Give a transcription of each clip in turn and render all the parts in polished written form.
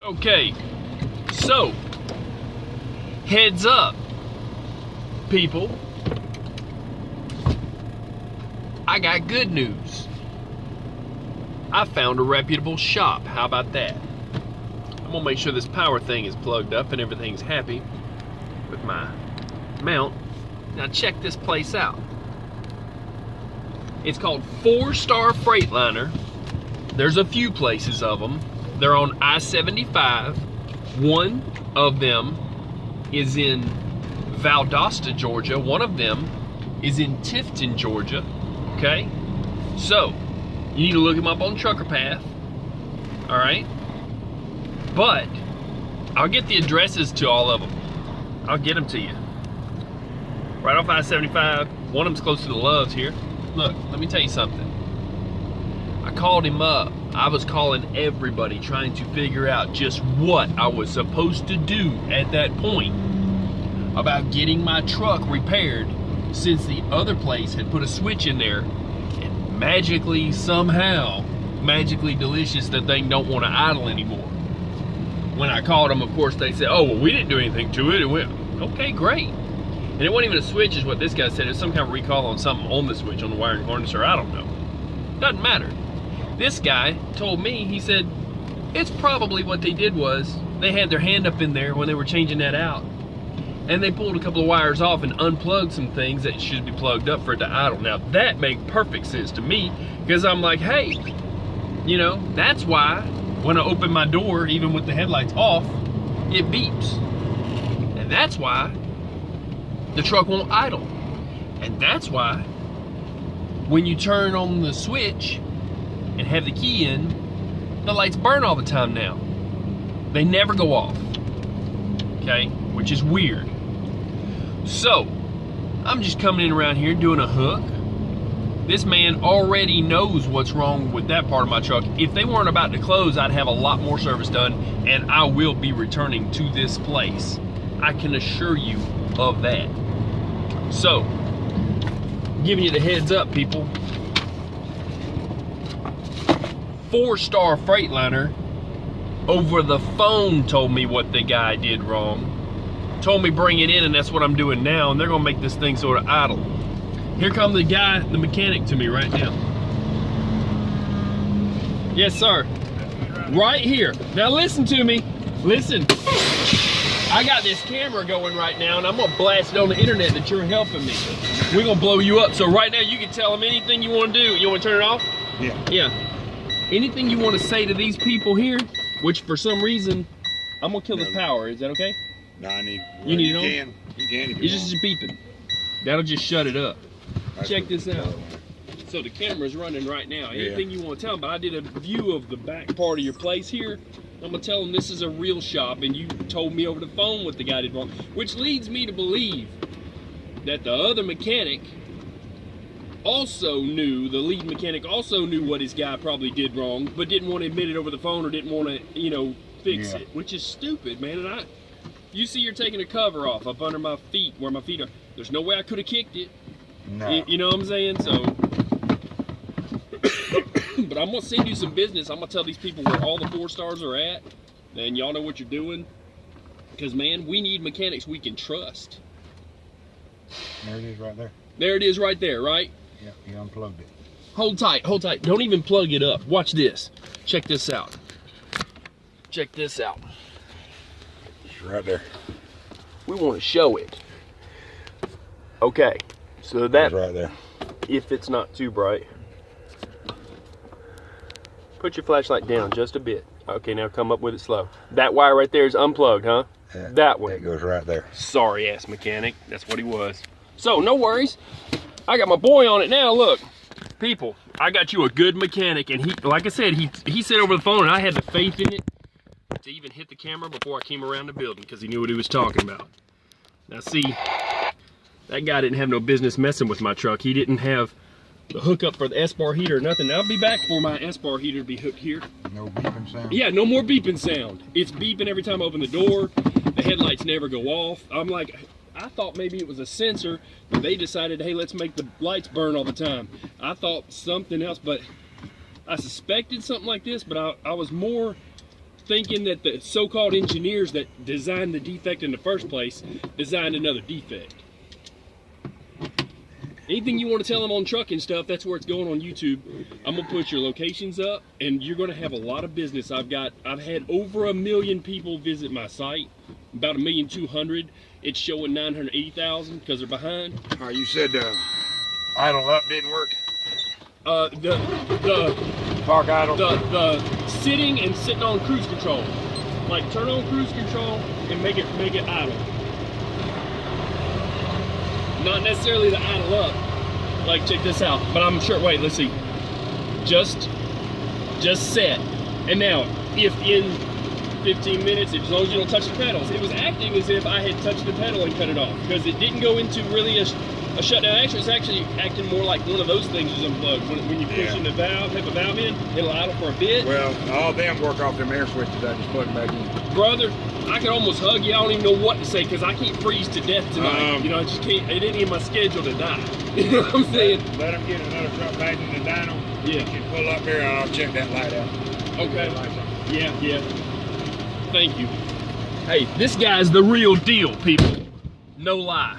Okay, so heads up, people. I got good news. I found a reputable shop. How about that? I'm gonna make sure this power thing is plugged up and everything's happy with my mount. Now check this place out. It's called 4-Star Freightliner. There's a few places of them. They're on I-75. One of them is in Valdosta, Georgia. One of them is in Tifton, Georgia. Okay? So, you need to look them up on Trucker Path. All right? But, I'll get the addresses to all of them. I'll get them to you. Right off I-75. One of them's close to the Loves here. Look, let me tell you something. I called him up. I was calling everybody trying to figure out just what I was supposed to do at that point about getting my truck repaired, since the other place had put a switch in there and magically, somehow, magically delicious, that thing don't want to idle anymore. When I called them, of course, they said, oh, well, we didn't do anything to it. It went, okay, great. And it wasn't even a switch is what this guy said. It's some kind of recall on something on the switch, on the wiring harness, or I don't know. Doesn't matter. This guy told me, he said, it's probably what they did was, they had their hand up in there when they were changing that out, and they pulled a couple of wires off and unplugged some things that should be plugged up for it to idle. Now, that made perfect sense to me, because I'm like, hey, you know, that's why when I open my door, even with the headlights off, it beeps. And that's why the truck won't idle. And that's why when you turn on the switch and have the key in, the lights burn all the time now. They never go off, okay? Which is weird. So, I'm just coming in around here doing a hook. This man already knows what's wrong with that part of my truck. If they weren't about to close, I'd have a lot more service done, and I will be returning to this place. I can assure you of that. So, giving you the heads up, people. 4-Star Freightliner over the phone told me what the guy did wrong. Told me bring it in, and that's what I'm doing now, and they're gonna make this thing sort of idle. Here come the guy, the mechanic, to me right now. Yes, sir. Right here. Now listen to me. Listen. I got this camera going right now, and I'm gonna blast it on the internet that you're helping me. We're gonna blow you up. So right now you can tell them anything you wanna do. You wanna turn it off? Yeah. Yeah. Anything you wanna say to these people here, which for some reason, I'm gonna kill this power. Is that okay? No, I need. Well, you need it on? on? You can. If you It's just beeping. That'll just shut it up. That's Check this out. So the camera's running right now. Anything you want to tell them, but I did a view of the back part of your place here. I'm gonna tell them this is a real shop, and you told me over the phone what the guy did wrong, which leads me to believe that the other mechanic also knew, the lead mechanic also knew what his guy probably did wrong, but didn't want to admit it over the phone, or didn't want to, you know, fix it, which is stupid, man. And you see, you're taking a cover off up under my feet, where my feet are. There's no way I could have kicked it. No. You know what I'm saying? So, but I'm gonna send you some business. I'm gonna tell these people where all the 4-stars are at, and y'all know what you're doing. Because man, we need mechanics we can trust. There it is right there. There it is right there, right? Yeah, you unplugged it. Hold tight, hold tight. Don't even plug it up. Watch this. Check this out. Check this out. It's right there. We want to show it. Okay, so that, it's right there. if it's not too bright, put your flashlight down just a bit. Okay, now come up with it slow. That wire right there is unplugged, huh? Yeah, that one. It goes right there. Sorry ass mechanic, that's what he was. So no worries, I got my boy on it now. Look, people, I got you a good mechanic, and he, like I said, he said over the phone, and I had the faith in it to even hit the camera before I came around the building, because he knew what he was talking about. Now see, that guy didn't have no business messing with my truck. He didn't have the hookup for the S-bar heater or nothing. I'll be back for my S-bar heater to be hooked here. No beeping sound? Yeah, no more beeping sound. It's beeping every time I open the door. The headlights never go off. I'm like, I thought maybe it was a sensor, but they decided, hey, let's make the lights burn all the time. I thought something else, but I suspected something like this, but I was more thinking that the so-called engineers that designed the defect in the first place designed another defect. Anything you want to tell them on trucking stuff, that's where it's going on YouTube. I'm gonna put your locations up, and you're gonna have a lot of business. I've had over 1 million people visit my site, about 1,200,000. It's showing 980,000 because they're behind. You said idle up didn't work. The Park idle. The sitting and sitting on cruise control, like turn on cruise control and make it idle. Not necessarily the idle up. Like, check this out. But I'm sure. Wait, let's see. Just set. And now, if in 15 minutes, as long as you don't touch the pedals, it was acting as if I had touched the pedal and cut it off, because it didn't go into really a shutdown. Actually, it's actually acting more like one of those things is unplugged. When you push in the valve, have a valve in, it'll idle for a bit. Well, all them work off them air switches. I just plug them back in. Brother, I could almost hug you. I don't even know what to say, because I can't freeze to death tonight. You know, I just can't. It ain't in my schedule to die. You know what I'm saying? Let them get another truck back in the dyno. Yeah. You can pull up here and I'll check that light out. Okay. Yeah. Thank you. Hey, this guy's the real deal, people. No lie.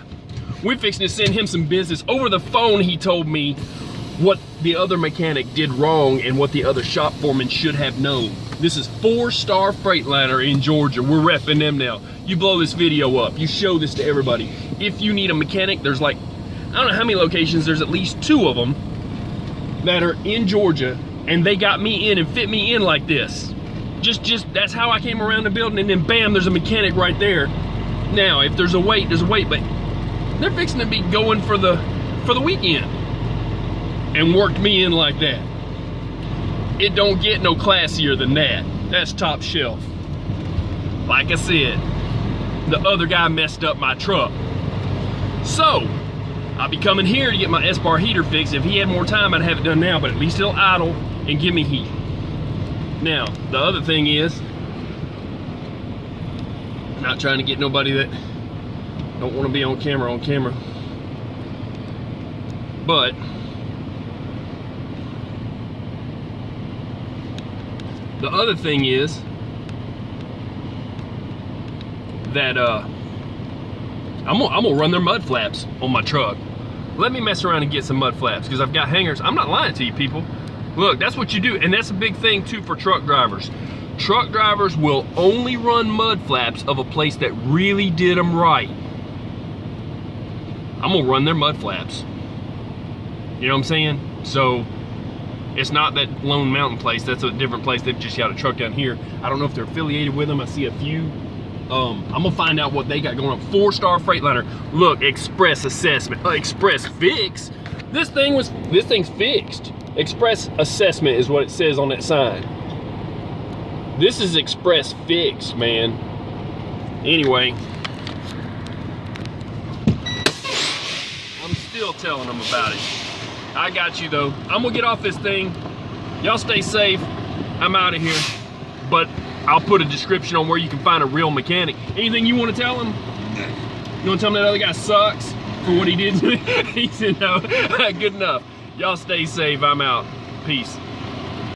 We're fixing to send him some business. Over the phone, he told me what the other mechanic did wrong and what the other shop foreman should have known. This is 4-star Freightliner in Georgia. We're repping them now. You blow this video up. You show this to everybody. If you need a mechanic, there's like, I don't know how many locations, there's at least 2 of them that are in Georgia, and they got me in and fit me in like this. Just that's how I came around the building, and then bam, there's a mechanic right there. Now, if there's a wait, there's a wait, but they're fixing to be going for the weekend and worked me in like that. It don't get no classier than that. That's top shelf. Like I said, the other guy messed up my truck. So, I'll be coming here to get my S-bar heater fixed. If he had more time, I'd have it done now, but at least it'll idle and give me heat. Now, the other thing is, not trying to get nobody that don't want to be on camera, but the other thing is that I'm gonna run their mud flaps on my truck. Let me mess around and get some mud flaps, because I've got hangers. I'm not lying to you, people. Look, that's what you do, and that's a big thing too for truck drivers. Truck drivers will only run mud flaps of a place that really did them right. I'm gonna run their mud flaps. You know what I'm saying? So, it's not that Lone Mountain place, that's a different place. They've just got a truck down here. I don't know if they're affiliated with them. I see a few. I'm gonna find out what they got going on. 4-star Freightliner. Look, express assessment, express fix. This thing's fixed. Express assessment is what it says on that sign. This is express fix, man. Anyway, I'm still telling them about it. I got you though. I'm gonna get off this thing. Y'all stay safe. I'm out of here. But I'll put a description on where you can find a real mechanic. Anything you want to tell him? You want to tell him that other guy sucks for what he did to me? He said no. Good enough. Y'all stay safe. I'm out. Peace.